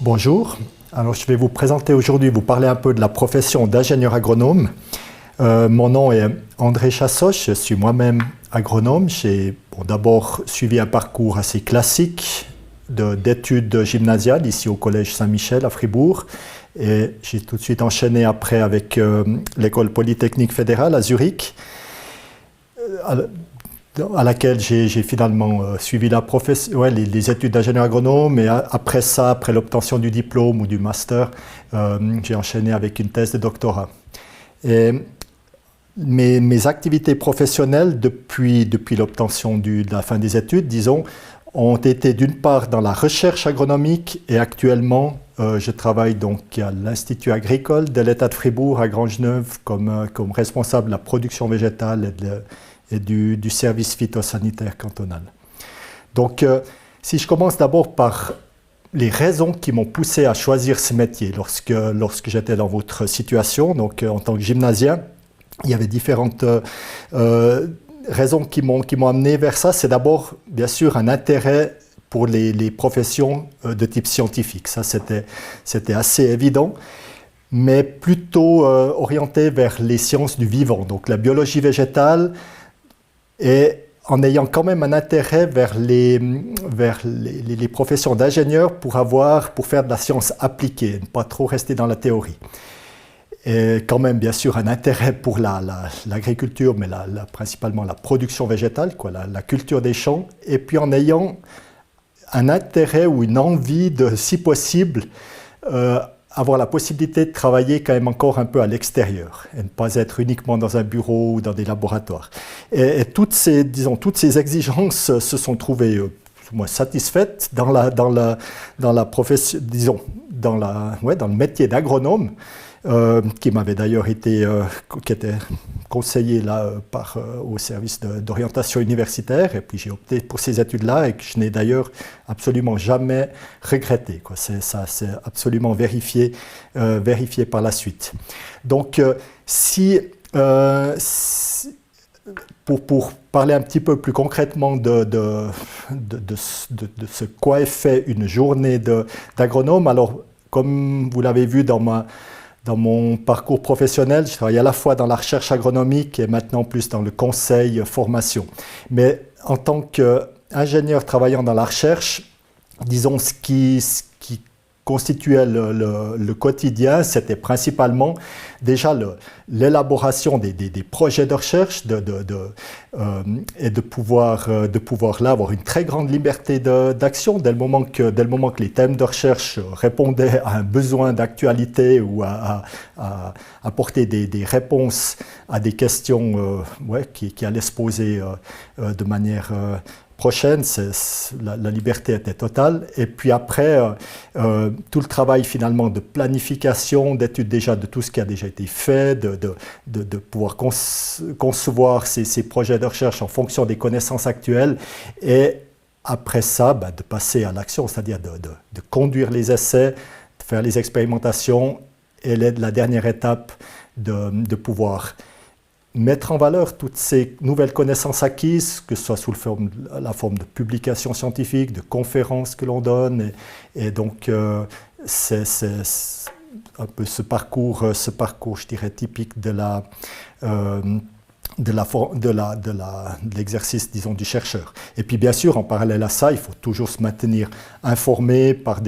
Bonjour, alors je vais vous présenter aujourd'hui, vous parler un peu de la profession d'ingénieur agronome. Mon nom est André Chassoche, je suis moi-même agronome. J'ai d'abord suivi un parcours assez classique d'études gymnasiales ici au Collège Saint-Michel à Fribourg. Et j'ai tout de suite enchaîné après avec l'école polytechnique fédérale à Zurich, à laquelle j'ai finalement suivi les études d'ingénieur agronome. Et après ça, après l'obtention du diplôme ou du master, j'ai enchaîné avec une thèse de doctorat. Et mes activités professionnelles depuis l'obtention de la fin des études, disons, ont été d'une part dans la recherche agronomique et actuellement je travaille donc à l'Institut agricole de l'État de Fribourg à Grangeneuve comme responsable de la production végétale et du service phytosanitaire cantonal. Donc si je commence d'abord par les raisons qui m'ont poussé à choisir ce métier lorsque j'étais dans votre situation, donc en tant que gymnasien, il y avait différentes raisons qui m'ont amené vers ça. C'est d'abord, bien sûr, un intérêt pour les professions de type scientifique. Ça, c'était assez évident, mais plutôt orienté vers les sciences du vivant, donc la biologie végétale, et en ayant quand même un intérêt vers les professions d'ingénieur pour faire de la science appliquée, ne pas trop rester dans la théorie. Et quand même, bien sûr, un intérêt pour l'agriculture, mais principalement la production végétale, la culture des champs, et puis en ayant un intérêt ou une envie de, si possible, avoir la possibilité de travailler quand même encore un peu à l'extérieur et ne pas être uniquement dans un bureau ou dans des laboratoires. Et toutes ces exigences se sont trouvées satisfaites dans la profession, dans le métier d'agronome. Qui m'avait d'ailleurs été qui était conseillé là au service d'orientation universitaire, et puis j'ai opté pour ces études-là et que je n'ai d'ailleurs absolument jamais regretté. Ça c'est absolument vérifié par la suite. Donc pour parler un petit peu plus concrètement de ce qu'est fait une journée d'agronome, alors comme vous l'avez vu dans mon parcours professionnel, je travaille à la fois dans la recherche agronomique et maintenant plus dans le conseil formation. Mais en tant qu'ingénieur travaillant dans la recherche, disons ce qui constituait le quotidien, c'était principalement déjà l'élaboration des projets de recherche et de pouvoir là avoir une très grande liberté d'action dès le moment que les thèmes de recherche répondaient à un besoin d'actualité ou à apporter des réponses à des questions qui allaient se poser de manière prochaine. La liberté était totale. Et puis après, tout le travail finalement de planification, d'étude déjà de tout ce qui a déjà été fait, de pouvoir concevoir ces projets de recherche en fonction des connaissances actuelles, et après ça, de passer à l'action, c'est-à-dire de conduire les essais, de faire les expérimentations, et la dernière étape de pouvoir mettre en valeur toutes ces nouvelles connaissances acquises, que ce soit sous la forme de publications scientifiques, de conférences que l'on donne, et donc c'est un peu ce parcours, je dirais, typique de l'exercice, disons, du chercheur. Et puis bien sûr, en parallèle à ça, il faut toujours se maintenir informé par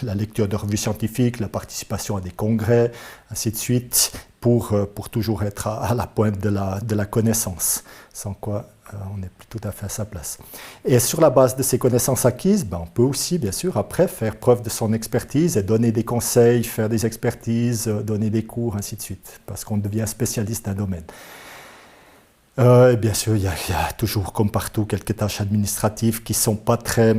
la lecture de revues scientifiques, la participation à des congrès, ainsi de suite, pour toujours être à la pointe de la connaissance, sans quoi on n'est plus tout à fait à sa place. Et sur la base de ces connaissances acquises, on peut aussi, bien sûr, après faire preuve de son expertise et donner des conseils, faire des expertises, donner des cours, ainsi de suite, parce qu'on devient spécialiste d'un domaine. Et bien sûr, il y a toujours, comme partout, quelques tâches administratives qui ne sont pas très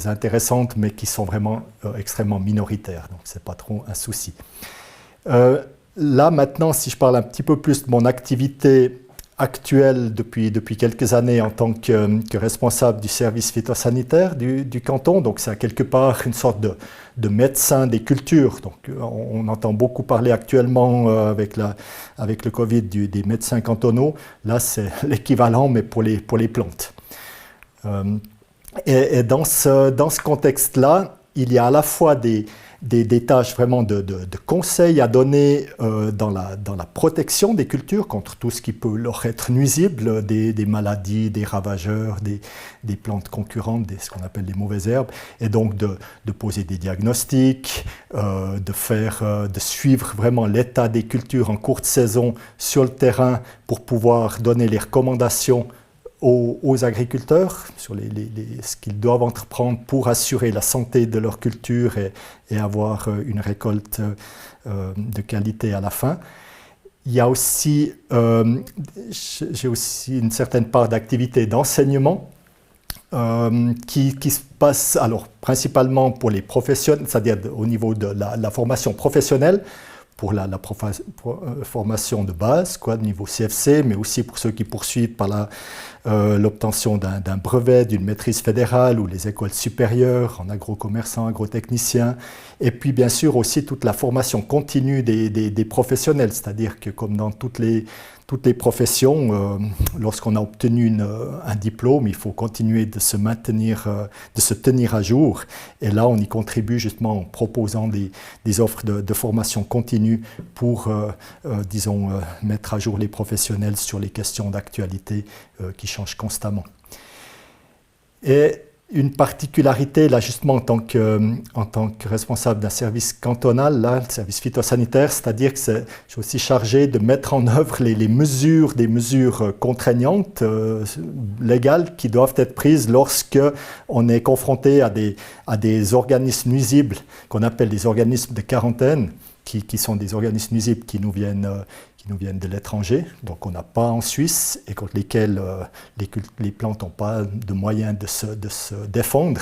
intéressantes, mais qui sont vraiment extrêmement minoritaires. Donc, ce n'est pas trop un souci. Là, maintenant, si je parle un petit peu plus de mon activité actuelle depuis quelques années en tant que responsable du service phytosanitaire du canton, donc c'est à quelque part une sorte de médecin des cultures. Donc, on entend beaucoup parler actuellement avec le Covid des médecins cantonaux. Là, c'est l'équivalent, mais pour les plantes. Et dans ce contexte-là, il y a à la fois des tâches vraiment de conseils à donner dans la protection des cultures contre tout ce qui peut leur être nuisible, des maladies, des ravageurs, des plantes concurrentes, ce qu'on appelle les mauvaises herbes, et donc de poser des diagnostics, de suivre vraiment l'état des cultures en courte saison sur le terrain pour pouvoir donner les recommandations aux agriculteurs sur ce qu'ils doivent entreprendre pour assurer la santé de leur culture et avoir une récolte de qualité à la fin. Il y a aussi, j'ai aussi une certaine part d'activité d'enseignement qui se passe alors principalement pour les professionnels, c'est-à-dire au niveau de la formation professionnelle, pour la formation de base, niveau CFC, mais aussi pour ceux qui poursuivent par l'obtention d'un brevet, d'une maîtrise fédérale ou les écoles supérieures en agro-commerçants, agrotechniciens. Et puis bien sûr aussi toute la formation continue des professionnels, c'est-à-dire que comme dans toutes les professions, lorsqu'on a obtenu un diplôme, il faut continuer de se maintenir, de se tenir à jour. Et là, on y contribue justement en proposant des offres de formation continue pour, disons, mettre à jour les professionnels sur les questions d'actualité qui changent constamment. Et une particularité, là, justement, en tant que responsable d'un service cantonal, là, le service phytosanitaire, c'est-à-dire que je suis aussi chargé de mettre en œuvre des mesures contraignantes, légales, qui doivent être prises lorsque on est confronté à des organismes nuisibles, qu'on appelle des organismes de quarantaine, qui sont des organismes nuisibles qui nous viennent de l'étranger, donc on n'a pas en Suisse, et contre lesquels les plantes n'ont pas de moyens de se défendre.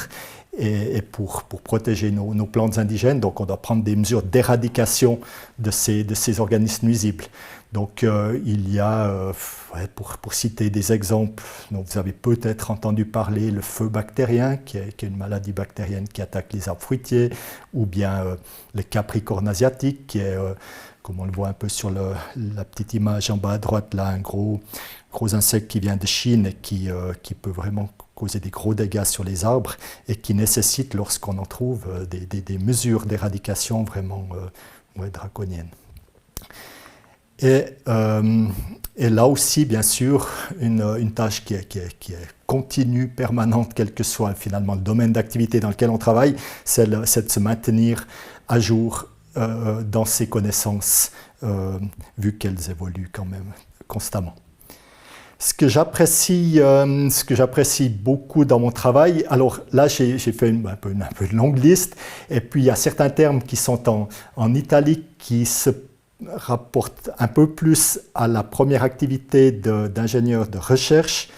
Et pour protéger nos plantes indigènes, donc on doit prendre des mesures d'éradication de ces organismes nuisibles. Donc il y a, pour citer des exemples dont vous avez peut-être entendu parler, le feu bactérien, qui est une maladie bactérienne qui attaque les arbres fruitiers, ou bien le capricorne asiatique, qui est, comme on le voit un peu sur la petite image en bas à droite, là, un gros insecte qui vient de Chine et qui peut vraiment causer des gros dégâts sur les arbres et qui nécessite, lorsqu'on en trouve, des mesures d'éradication vraiment draconiennes. Et là aussi, bien sûr, une tâche qui est continue, permanente, quel que soit finalement le domaine d'activité dans lequel on travaille, c'est de se maintenir à jour dans ses connaissances, vu qu'elles évoluent quand même constamment. Ce que j'apprécie beaucoup dans mon travail, alors là j'ai fait un peu une longue liste, et puis il y a certains termes qui sont en italique qui se rapportent un peu plus à la première activité d'ingénieur de recherche,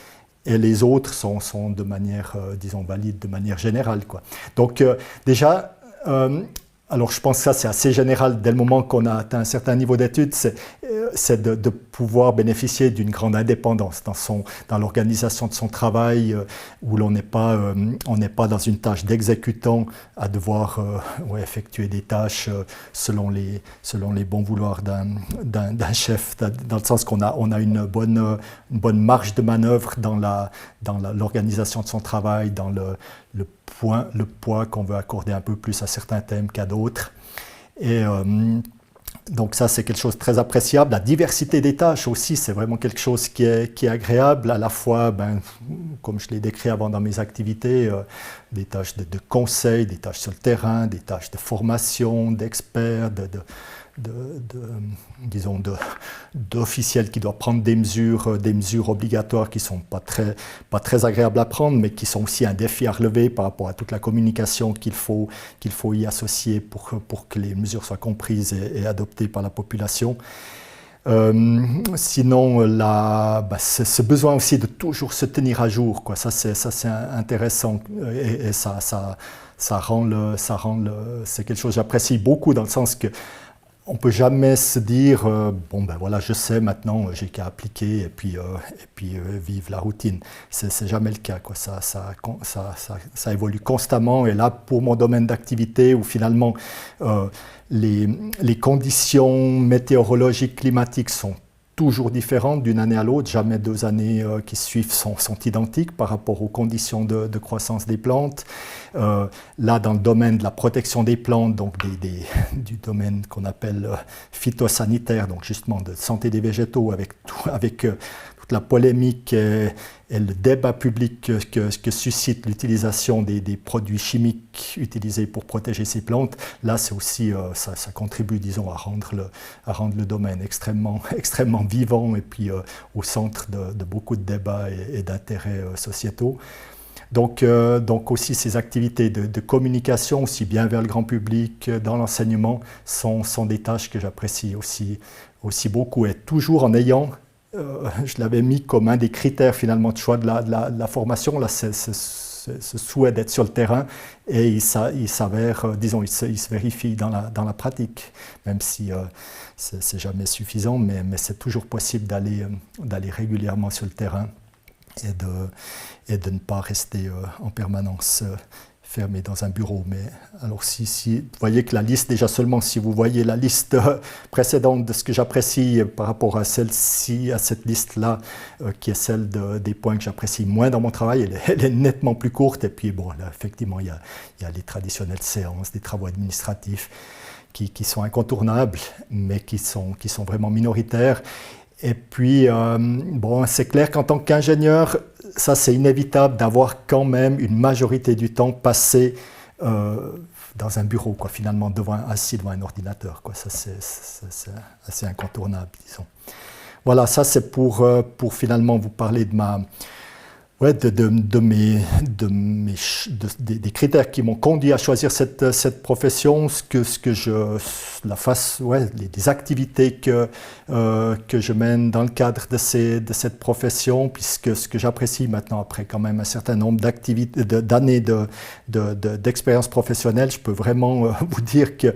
et les autres sont de manière, disons, valide de manière générale, quoi. Donc déjà, alors je pense que ça c'est assez général dès le moment qu'on a atteint un certain niveau d'études, c'est de pouvoir bénéficier d'une grande indépendance dans l'organisation de son travail, où l'on n'est pas dans une tâche d'exécutant à devoir effectuer des tâches selon les bons vouloirs d'un chef, dans le sens qu'on a une bonne marge de manœuvre dans l'organisation de son travail, dans le poids qu'on veut accorder un peu plus à certains thèmes qu'à d'autres. Et donc ça, c'est quelque chose de très appréciable. La diversité des tâches aussi, c'est vraiment quelque chose qui est agréable, à la fois, comme je l'ai décrit avant dans mes activités, des tâches de conseil, des tâches sur le terrain, des tâches de formation, d'experts, disons d'officiels qui doivent prendre des mesures obligatoires qui ne sont pas très agréables à prendre, mais qui sont aussi un défi à relever par rapport à toute la communication qu'il faut y associer pour que les mesures soient comprises et adoptées par la population. Sinon, ce besoin aussi de toujours se tenir à jour, quoi. Ça c'est intéressant, et ça rend c'est quelque chose que j'apprécie beaucoup, dans le sens que on ne peut jamais se dire voilà, je sais maintenant, j'ai qu'à appliquer et puis vivre la routine. C'est jamais le cas, quoi. Ça évolue constamment, et là, pour mon domaine d'activité, où finalement les conditions météorologiques, climatiques sont toujours différentes d'une année à l'autre. Jamais 2 années qui suivent sont identiques par rapport aux conditions de croissance des plantes. Là, dans le domaine de la protection des plantes, donc du domaine qu'on appelle phytosanitaire, donc justement de santé des végétaux, avec toute la polémique et le débat public que suscite l'utilisation des produits chimiques utilisés pour protéger ces plantes, là c'est aussi, ça contribue, disons, à rendre le domaine extrêmement vivant et puis au centre de beaucoup de débats et d'intérêts sociétaux. Donc aussi ces activités de communication, aussi bien vers le grand public, dans l'enseignement, sont des tâches que j'apprécie aussi beaucoup, et toujours en ayant, je l'avais mis comme un des critères finalement de choix de la formation, là, ce souhait d'être sur le terrain, et il s'avère, disons, il se vérifie dans la pratique, même si c'est jamais suffisant, mais c'est toujours possible d'aller régulièrement sur le terrain et de ne pas rester en permanence fermé dans un bureau. Mais alors si vous voyez que la liste, déjà seulement si vous voyez la liste précédente de ce que j'apprécie par rapport à celle-ci, à cette liste-là, qui est celle des points que j'apprécie moins dans mon travail, elle est nettement plus courte. Et puis bon, là, effectivement, il y a les traditionnelles séances, des travaux administratifs qui sont incontournables, mais qui sont vraiment minoritaires. Et puis, bon, c'est clair qu'en tant qu'ingénieur, ça c'est inévitable d'avoir quand même une majorité du temps passé dans un bureau, quoi, finalement, assis devant un ordinateur, quoi. Ça c'est assez incontournable, disons. Voilà, ça c'est pour finalement vous parler de des critères qui m'ont conduit à choisir cette profession, les activités que je mène dans le cadre de cette profession, puisque ce que j'apprécie maintenant, après quand même un certain nombre d'années d'expérience professionnelle, je peux vraiment vous dire qu'à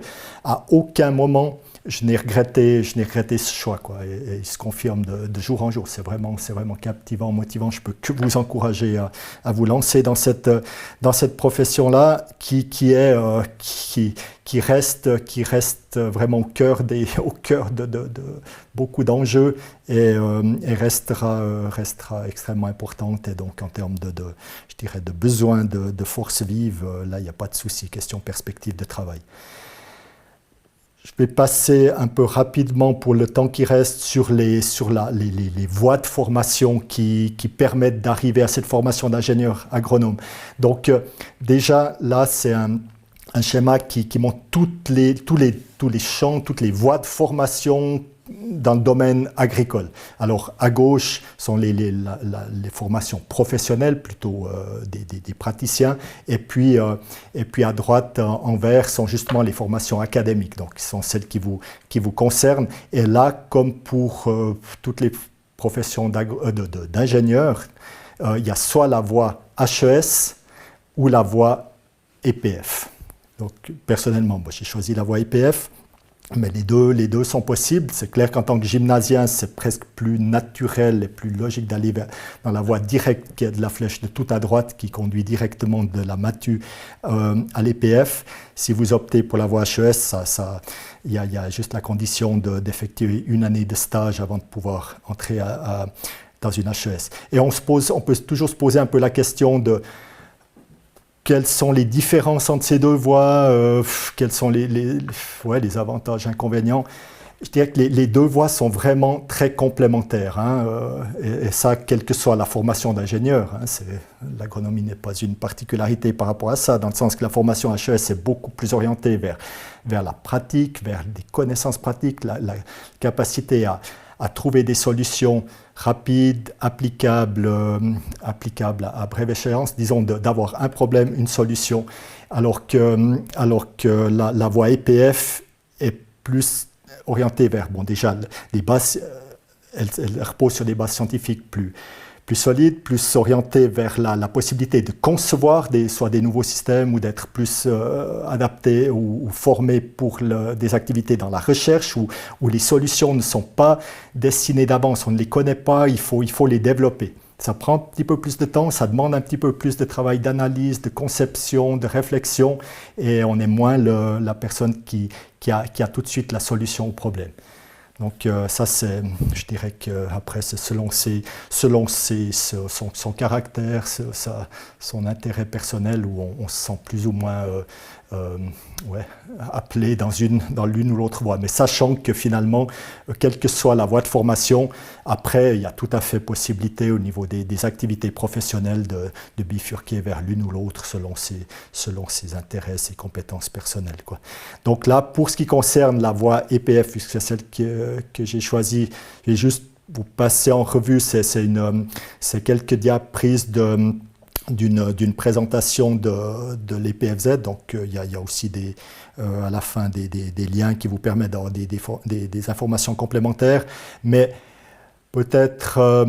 aucun moment je n'ai regretté ce choix, quoi, et il se confirme de jour en jour. C'est vraiment captivant, motivant. Je peux que vous encourager à vous lancer dans cette profession-là qui reste vraiment au cœur de beaucoup d'enjeux et restera extrêmement importante. Et donc en termes je dirais de besoin de force vive, là il n'y a pas de souci. Question perspective de travail. Je vais passer un peu rapidement pour le temps qui reste sur les voies de formation qui permettent d'arriver à cette formation d'ingénieur agronome. Donc déjà là c'est un schéma qui montre tous les champs, toutes les voies de formation dans le domaine agricole. Alors à gauche sont les formations professionnelles, plutôt des praticiens, et puis à droite en vert sont justement les formations académiques, donc qui sont celles qui vous concernent. Et là, comme pour toutes les professions d'ingénieurs, il y a soit la voie HES ou la voie EPF. Donc personnellement, moi j'ai choisi la voie EPF. Mais les deux sont possibles. C'est clair qu'en tant que gymnasien, c'est presque plus naturel et plus logique d'aller dans la voie directe qui est de la flèche de tout à droite qui conduit directement de la Matu à l'EPF. Si vous optez pour la voie HES, il y a juste la condition d'effectuer une année de stage avant de pouvoir entrer dans une HES. Et on peut toujours se poser un peu la question de quelles sont les différences entre ces deux voies, quels sont les avantages, inconvénients. Je dirais que les deux voies sont vraiment très complémentaires, hein, et ça, quelle que soit la formation d'ingénieur. Hein, l'agronomie n'est pas une particularité par rapport à ça, dans le sens que la formation HES est beaucoup plus orientée vers la pratique, vers des connaissances pratiques, la capacité à trouver des solutions rapides, applicables à brève échéance, disons d'avoir un problème, une solution, alors que la voie EPF est plus orientée vers, bon déjà, les bases, elle repose sur des bases scientifiques plus solides, plus orientées vers la possibilité de concevoir soit des nouveaux systèmes ou d'être plus adaptés ou formés pour des activités dans la recherche où les solutions ne sont pas destinées d'avance, on ne les connaît pas, il faut les développer. Ça prend un petit peu plus de temps, ça demande un petit peu plus de travail d'analyse, de conception, de réflexion, et on est moins la personne qui a tout de suite la solution au problème. Donc ça, je dirais qu'après, c'est selon son caractère, son intérêt personnel, où on se sent plus ou moins appelé dans l'une ou l'autre voie. Mais sachant que finalement, quelle que soit la voie de formation, après, il y a tout à fait possibilité au niveau des activités professionnelles de bifurquer vers l'une ou l'autre selon ses intérêts, ses compétences personnelles, quoi. Donc là, pour ce qui concerne la voie EPF, puisque c'est celle que j'ai choisie, je vais juste vous passer en revue, c'est quelques diaprises d'une présentation de l'EPFZ. Donc il y a aussi à la fin des liens qui vous permettent d'avoir des informations complémentaires. Mais peut-être,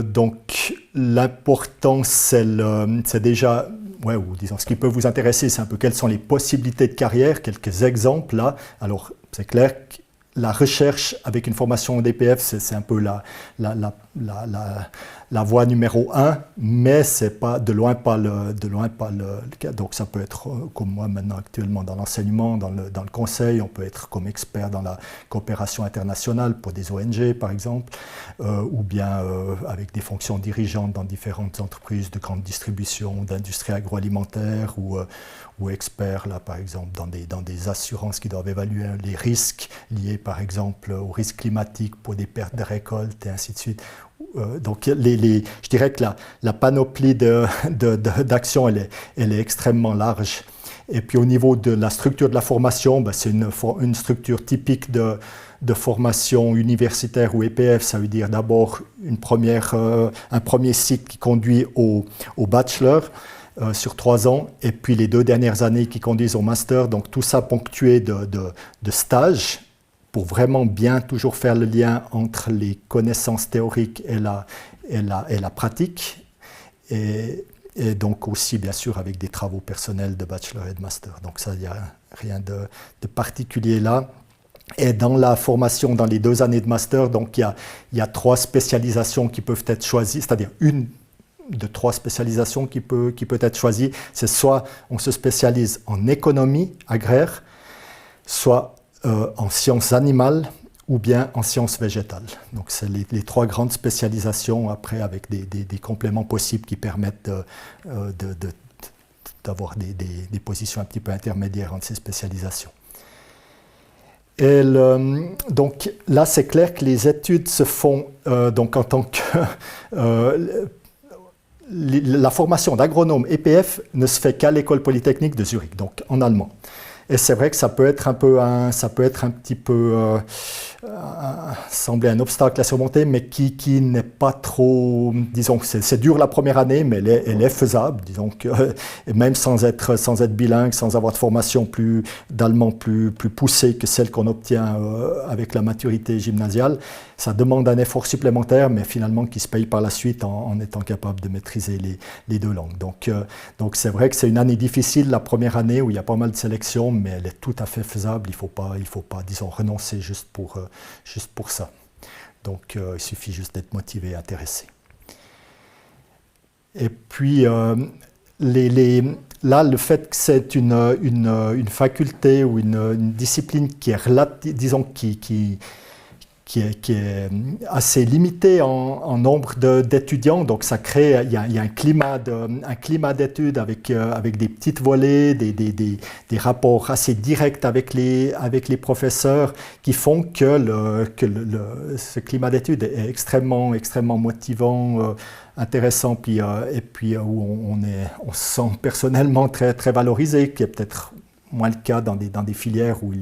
donc l'important, c'est déjà, ou disons, ce qui peut vous intéresser, c'est un peu quelles sont les possibilités de carrière, quelques exemples là. Alors c'est clair que la recherche avec une formation DPF, c'est un peu la voie numéro 1, mais c'est pas de loin pas le cas. Donc ça peut être comme moi maintenant actuellement dans l'enseignement, dans le conseil, on peut être comme expert dans la coopération internationale pour des ONG par exemple, ou bien avec des fonctions dirigeantes dans différentes entreprises de grande distribution, d'industrie agroalimentaire, ou experts là par exemple dans des assurances qui doivent évaluer les risques liés par exemple aux risques climatiques pour des pertes de récoltes et ainsi de suite. Donc je dirais que la panoplie d'actions elle est extrêmement large. Et puis au niveau de la structure de la formation, c'est une structure typique de formation universitaire ou EPF. Ça veut dire d'abord un premier cycle qui conduit au bachelor sur 3 ans, et puis les 2 dernières années qui conduisent au master. Donc tout ça ponctué de stages, pour vraiment bien toujours faire le lien entre les connaissances théoriques et la pratique, et donc aussi bien sûr avec des travaux personnels de bachelor et de master. Donc ça, il n'y a rien de particulier là. Et dans la formation, dans les 2 années de master, donc il y a 3 spécialisations qui peuvent être choisies, c'est-à-dire une de 3 spécialisations qui peut être choisie. C'est soit on se spécialise en économie agraire, soit en sciences animales, ou bien en sciences végétales. Donc c'est les 3 grandes spécialisations, après avec des compléments possibles qui permettent d'avoir des positions un petit peu intermédiaires entre ces spécialisations. Et donc là, c'est clair que les études se font donc en tant que... la formation d'agronome EPF ne se fait qu'à l'école polytechnique de Zurich, donc en allemand. Et c'est vrai que ça peut être un petit peu sembler un obstacle à surmonter, mais qui n'est pas trop, disons, c'est dur la première année, mais elle est faisable, disons que, même sans être bilingue, sans avoir de formation d'allemand plus poussée que celle qu'on obtient avec la maturité gymnasiale. Ça demande un effort supplémentaire, mais finalement qui se paye par la suite en étant capable de maîtriser les 2 langues. Donc c'est vrai que c'est une année difficile, la première année, où il y a pas mal de sélections, mais elle est tout à fait faisable. Il faut pas, disons, renoncer juste pour ça. Donc il suffit juste d'être motivé et intéressé. Et puis là, le fait que c'est une faculté ou une discipline qui est disons, qui est assez limité en nombre d'étudiants, donc ça crée, il y a un climat d'études avec des petites volées, des rapports assez directs avec les professeurs, qui font que ce climat d'études est extrêmement motivant, intéressant, et puis où on se sent personnellement très, très valorisé, qui est peut-être moins le cas dans des filières où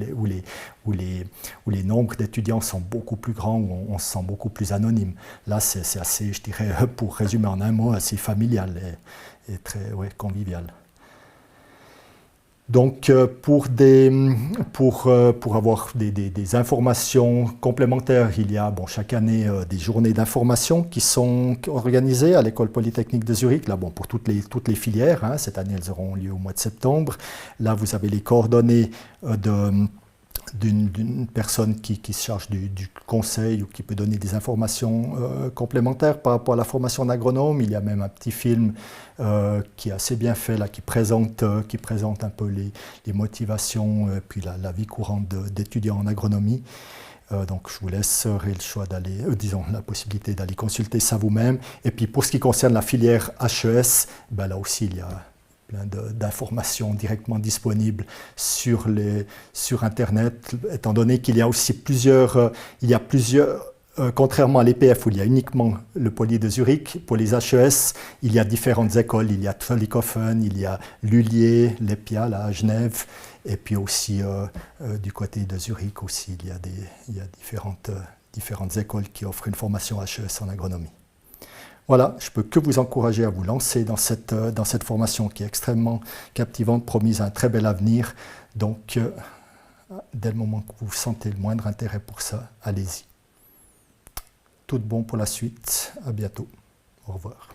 les nombres d'étudiants sont beaucoup plus grands, où on se sent beaucoup plus anonyme. Là, c'est assez, je dirais, pour résumer en un mot, assez familial et très convivial. Donc, pour avoir des informations complémentaires, il y a chaque année des journées d'information qui sont organisées à l'École polytechnique de Zurich, là, pour toutes les filières. Hein. Cette année, elles auront lieu au mois de septembre. Là, vous avez les coordonnées d'une personne qui se charge du conseil ou qui peut donner des informations complémentaires par rapport à la formation d'agronome. Il y a même un petit film qui est assez bien fait, là, qui présente un peu les motivations et puis la vie courante d'étudiants en agronomie. Donc je vous laisserai le choix d'aller, disons la possibilité d'aller consulter ça vous-même. Et puis pour ce qui concerne la filière HES, ben là aussi il y a plein d'informations directement disponibles sur Internet, étant donné qu'il y a aussi plusieurs, contrairement à l'EPF où il y a uniquement le Poly de Zurich, pour les HES, il y a différentes écoles, il y a Zollikofen, il y a Lullier, l'EPIA là, à Genève, et puis aussi du côté de Zurich aussi, il y a différentes écoles qui offrent une formation HES en agronomie. Voilà, je ne peux que vous encourager à vous lancer dans cette formation qui est extrêmement captivante, promise un très bel avenir. Donc, dès le moment que vous sentez le moindre intérêt pour ça, allez-y. Tout bon pour la suite. À bientôt. Au revoir.